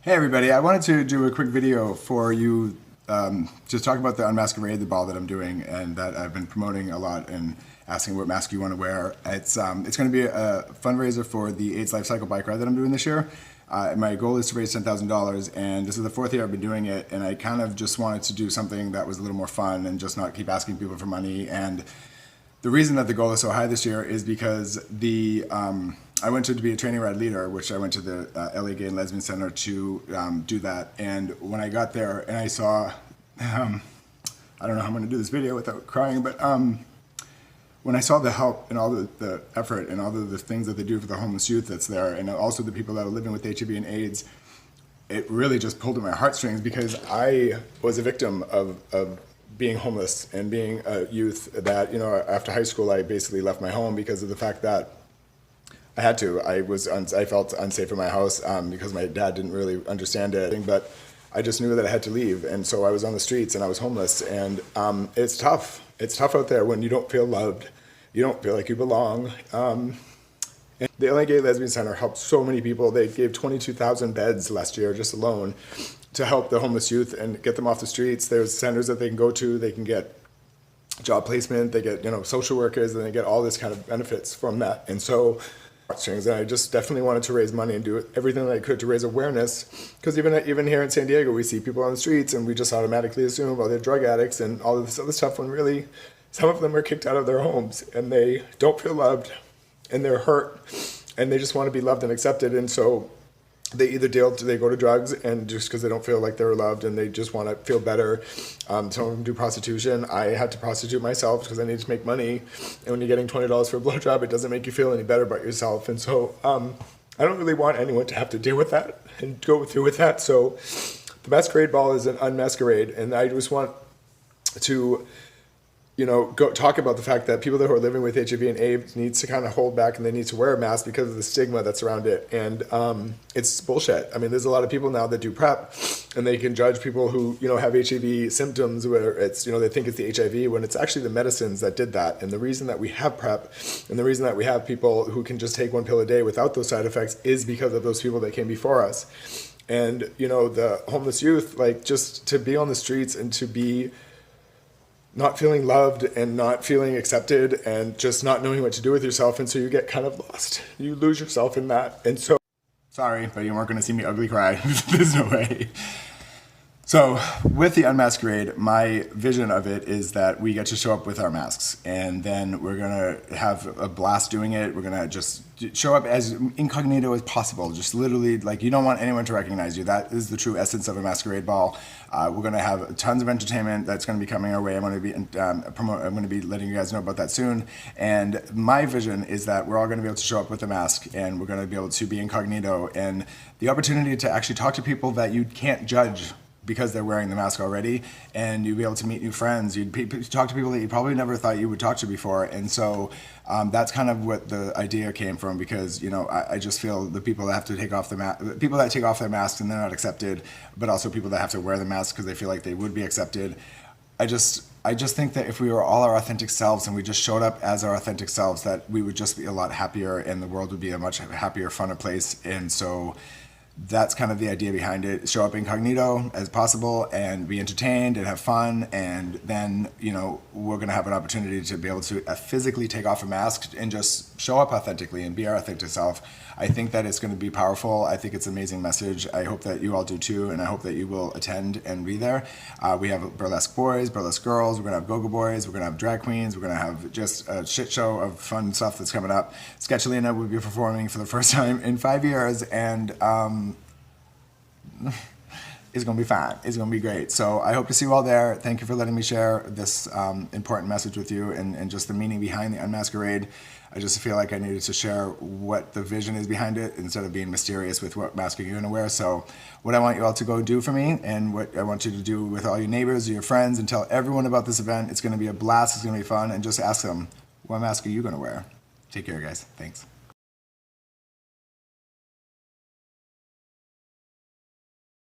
Hey everybody, I wanted to do a quick video for you, just talk about the Un-Masquerade, the ball that I'm doing and that I've been promoting a lot and asking what mask you want to wear. It's going to be a fundraiser for the AIDS Lifecycle bike ride that I'm doing this year. My goal is to raise $10,000 and this is the fourth year I've been doing it, and I kind of just wanted to do something that was a little more fun and just not keep asking people for money. And the reason that the goal is so high this year is because I went to be a training ride leader, which I went to the LA Gay and Lesbian Center to do that. And when I got there and I saw, I don't know how I'm going to do this video without crying, but when I saw the help and all the effort and all the things that they do for the homeless youth that's there, and also the people that are living with HIV and AIDS, it really just pulled at my heartstrings because I was a victim of being homeless and being a youth that, after high school, I basically left my home because of the fact that I had to. I felt unsafe in my house because my dad didn't really understand it, but I just knew that I had to leave. And so I was on the streets and I was homeless, and it's tough. It's tough out there when you don't feel loved. You don't feel like you belong. And the LA Gay Lesbian Center helped so many people. They gave 22,000 beds last year just alone to help the homeless youth and get them off the streets. There's centers that they can go to. They can get job placement. They get social workers, and they get all this kind of benefits from that. And so and I just definitely wanted to raise money and do everything that I could to raise awareness, because even here in San Diego we see people on the streets and we just automatically assume, well, they're drug addicts and all of this other stuff, when really some of them are kicked out of their homes and they don't feel loved and they're hurt and they just want to be loved and accepted. And so they either they go to drugs, and just because they don't feel like they're loved and they just want to feel better. Some of them do prostitution. I had to prostitute myself because I needed to make money. And when you're getting $20 for a blowjob, it doesn't make you feel any better about yourself. And so I don't really want anyone to have to deal with that and go through with that. So the masquerade ball is an unmasquerade, and I just want to go talk about the fact that people who are living with HIV and AIDS needs to kind of hold back, and they need to wear a mask because of the stigma that's around it. And it's bullshit. I mean, there's a lot of people now that do PrEP, and they can judge people who have HIV symptoms where it's they think it's the HIV, when it's actually the medicines that did that. And the reason that we have PrEP and the reason that we have people who can just take one pill a day without those side effects is because of those people that came before us. And the homeless youth, like, just to be on the streets and to be not feeling loved and not feeling accepted and just not knowing what to do with yourself. And so you get kind of lost. You lose yourself in that. And so, sorry, but you weren't going to see me ugly cry. There's no way. So with the Un-Masquerade, my vision of it is that we get to show up with our masks, and then we're going to have a blast doing it. We're going to just show up as incognito as possible. Just literally, like, you don't want anyone to recognize you. That is the true essence of a masquerade ball. We're going to have tons of entertainment that's going to be coming our way. I'm going to be letting you guys know about that soon. And my vision is that we're all going to be able to show up with a mask, and we're going to be able to be incognito, and the opportunity to actually talk to people that you can't judge because they're wearing the mask already, and you'd be able to meet new friends. You'd talk to people that you probably never thought you would talk to before. And so that's kind of what the idea came from, because I just feel the people that have to take off people that take off their masks and they're not accepted, but also people that have to wear the mask because they feel like they would be accepted. I just think that if we were all our authentic selves and we just showed up as our authentic selves, that we would just be a lot happier, and the world would be a much happier, funner place. And so that's kind of the idea behind it. Show up incognito as possible and be entertained and have fun, and then we're going to have an opportunity to be able to physically take off a mask and just show up authentically and be our authentic self. I think that it's going to be powerful. I think it's an amazing message. I hope that you all do too, and I hope that you will attend and be there. We have burlesque boys, burlesque girls, we're going to have go-go boys, we're going to have drag queens, we're going to have just a shit show of fun stuff that's coming up. Sketchalina will be performing for the first time in 5 years, and it's going to be fine. It's going to be great. So I hope to see you all there. Thank you for letting me share this important message with you, and just the meaning behind the Un-Masquerade. I just feel like I needed to share what the vision is behind it instead of being mysterious with what mask you're going to wear. So what I want you all to go do for me, and what I want you to do with all your neighbors or your friends, and tell everyone about this event. It's going to be a blast. It's going to be fun. And just ask them, what mask are you going to wear? Take care, guys. Thanks.